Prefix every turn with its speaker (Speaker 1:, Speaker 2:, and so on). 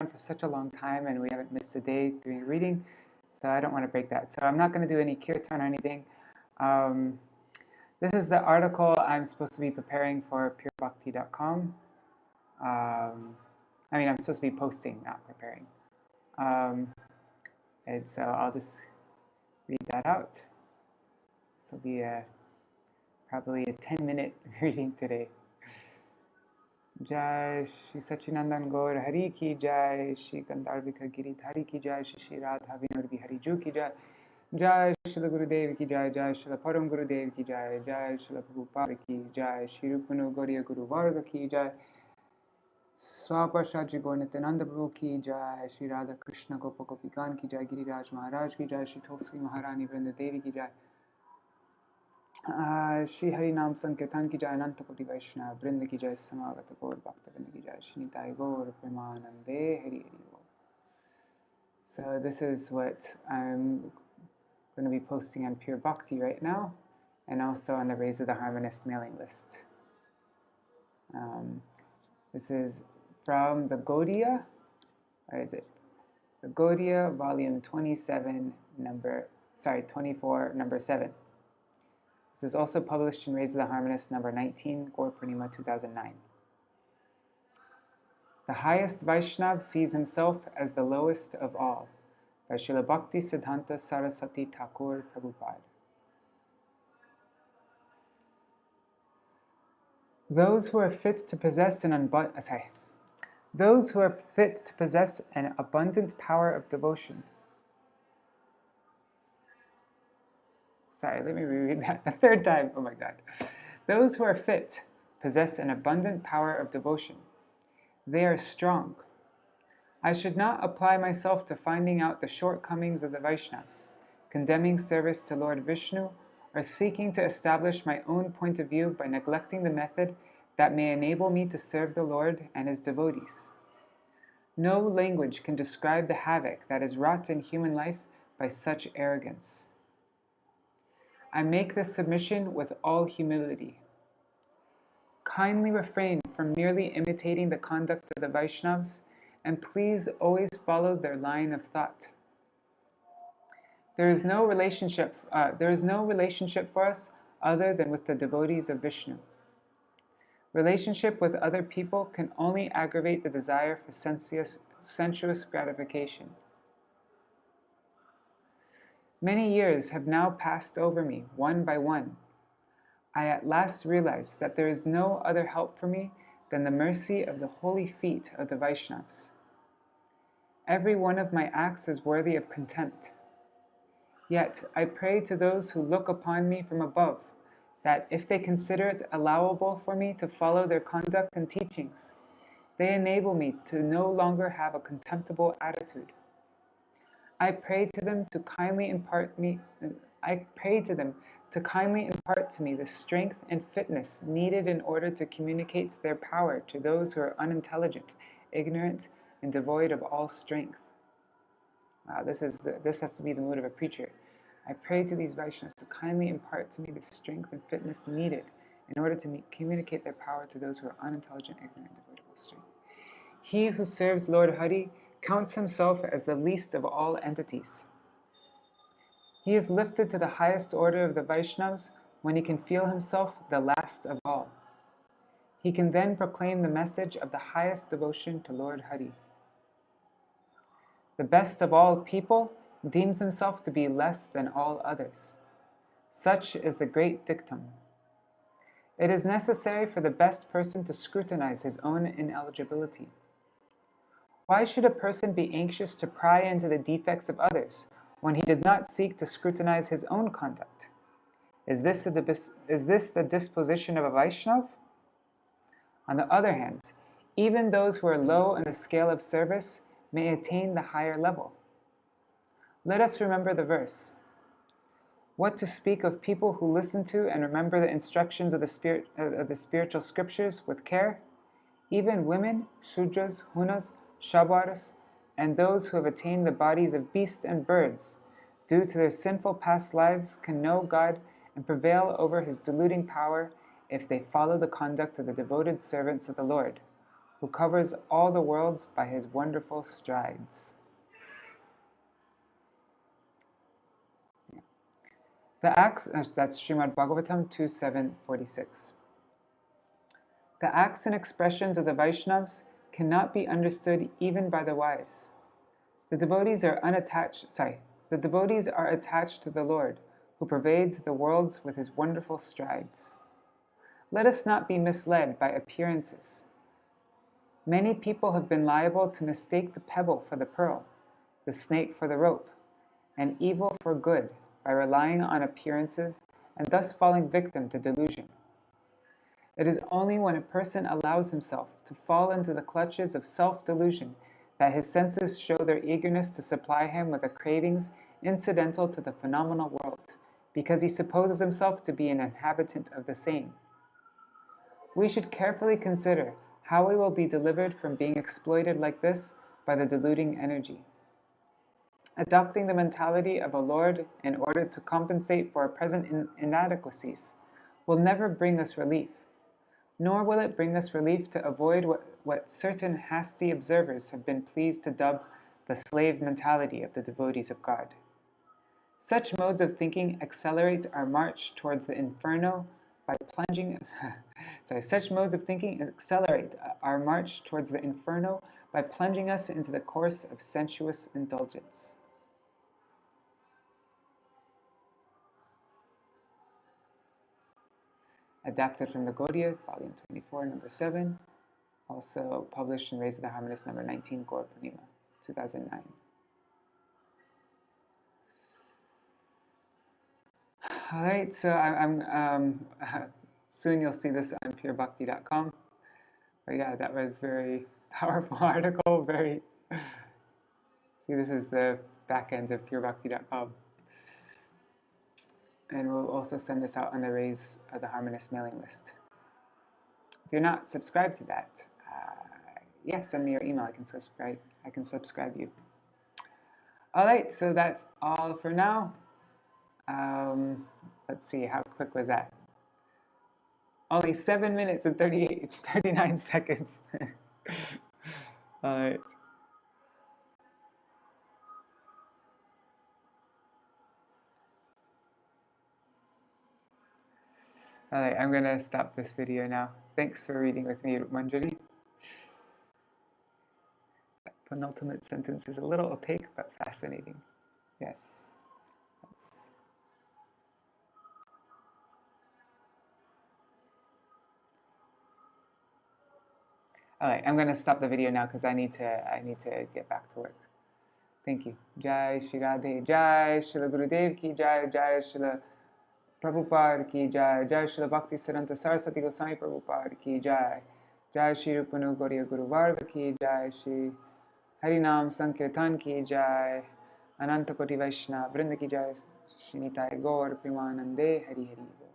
Speaker 1: for such a long time and we haven't missed a day doing reading, so I don't want to break that. So I'm not going to do any kirtan or anything. This is the article I'm supposed to be preparing for purebhakti.com. I'm supposed to be posting, not preparing. And so I'll just read that out. This will be probably a 10-minute reading today. Jai Shri Sachinandan Gaur Hari Ki Jai, Shri Gandharvika Giridhari Ki Jai, Shri Radha Vinod Bihari Ju Ki Jai, Jai Shri Gurudev Ki Jai, Jai Shri Param Gurudev Ki Jai, Jai Shri Prabhupāda Ki Jai, Shri Rupanu Gauriya Guru Varga Ki Jai, Swapashaji Gaur Nityananda Prabhu Ki Jai, Shri Radha Krishna Gopa Gopikan Ki Jai, Giriraj Maharaj Ki Jai, Shri Tulsi Maharani Vrinda Devi Ki Jai, Shri Hari Nam Sankirtan Ki Jai, Ananta Koti Vaiṣṇava Vrinda Ki Jai, Samagata Gaur Bhakta Vrinda Ki Jai, Shri Nitai Gaur Premanande Hari Hari Gaur. So this is what I'm going to be posting on Pure Bhakti right now, and also on the Raise of the Harmonist mailing list. This is from the Gauḍīya. Where is it? The Gauḍīya, volume 24, number 7. This is also published in Raise of the Harmonist, number 19, Gaur Purnima 2009. The highest Vaiṣṇava sees himself as the lowest of all, by Śrīla Bhaktisiddhānta Sarasvatī Ṭhākura Prabhupāda. Those who are fit to possess an abundant power of devotion. Sorry, let me reread that a third time. Oh my God. Those who are fit possess an abundant power of devotion. They are strong. I should not apply myself to finding out the shortcomings of the Vaishnavas, condemning service to Lord Vishnu, or seeking to establish my own point of view by neglecting the method that may enable me to serve the Lord and His devotees. No language can describe the havoc that is wrought in human life by such arrogance. I make this submission with all humility. Kindly refrain from merely imitating the conduct of the Vaishnavas, and please always follow their line of thought. There is no relationship for us other than with the devotees of Vishnu. Relationship with other people can only aggravate the desire for sensuous gratification. Many years have now passed over me, one by one. I at last realize that there is no other help for me than the mercy of the holy feet of the Vaishnavas. Every one of my acts is worthy of contempt. Yet I pray to those who look upon me from above, that if they consider it allowable for me to follow their conduct and teachings, they enable me to no longer have a contemptible attitude. I pray to them to kindly impart to me the strength and fitness needed in order to communicate their power to those who are unintelligent, ignorant, and devoid of all strength. This has to be the mood of a preacher. I pray to these Vaishnavas to kindly impart to me the strength and fitness needed in order to communicate their power to those who are unintelligent, ignorant, and devoid of all strength. He who serves Lord Hari counts himself as the least of all entities. He is lifted to the highest order of the Vaishnavas when he can feel himself the last of all. He can then proclaim the message of the highest devotion to Lord Hari. The best of all people deems himself to be less than all others. Such is the great dictum. It is necessary for the best person to scrutinize his own ineligibility. Why should a person be anxious to pry into the defects of others when he does not seek to scrutinize his own conduct? Is this the disposition of a Vaishnava? On the other hand, even those who are low in the scale of service may attain the higher level. Let us remember the verse. What to speak of people who listen to and remember the instructions of the spiritual scriptures with care? Even women, Shudras, Hunas, Shabars, and those who have attained the bodies of beasts and birds, due to their sinful past lives, can know God and prevail over His deluding power if they follow the conduct of the devoted servants of the Lord, who covers all the worlds by his wonderful strides. The acts, that's Srimad Bhagavatam 2.7.46. The acts and expressions of the Vaishnavas cannot be understood even by the wise. The devotees are attached to the Lord, who pervades the worlds with his wonderful strides. Let us not be misled by appearances. Many people have been liable to mistake the pebble for the pearl, the snake for the rope, and evil for good by relying on appearances and thus falling victim to delusion. It is only when a person allows himself to fall into the clutches of self-delusion that his senses show their eagerness to supply him with the cravings incidental to the phenomenal world, because he supposes himself to be an inhabitant of the same. We should carefully consider how we will be delivered from being exploited like this by the deluding energy. Adopting the mentality of a lord in order to compensate for our present inadequacies will never bring us relief, nor will it bring us relief to avoid what certain hasty observers have been pleased to dub the slave mentality of the devotees of God. Such modes of thinking accelerate our march towards the inferno by plunging us into the course of sensuous indulgence. Adapted from the Gauḍīya, volume 24, number 7, also published in Raise of the Harmonist, number 19, Gaur Purnima, 2009. All right, so I'm soon you'll see this on purebhakti.com. But yeah, that was very powerful article. See, this is the back end of purebhakti.com. And we'll also send this out on the Raise of the Harmonist mailing list. If you're not subscribed to that, send me your email. I can subscribe you. All right, so that's all for now. Let's see, how quick was that? Only 7 minutes and 39 seconds. All right. All right, I'm going to stop this video now. Thanks for reading with me, Manjari. That penultimate sentence is a little opaque, but fascinating. Yes. All right, I'm going to stop the video now because I need to get back to work. Thank you. Jai Shri Radhe, Jai Śrīla Gurudev ki Jai, Jai Śrīla Prabhupāda ki Jai, Jai Śrīla Bhaktisiddhānta Sarasvatī Goswami Prabhupāda ki Jai, Jai Shri Rupanu Gauriya Guru Varga ki Jai, Shri Harinam Sankirtan ki Jai, Ananta Koti Vaiṣṇava Vrinda ki Jai, Shri Nitai Gaur Premanande Hari Hari Bol.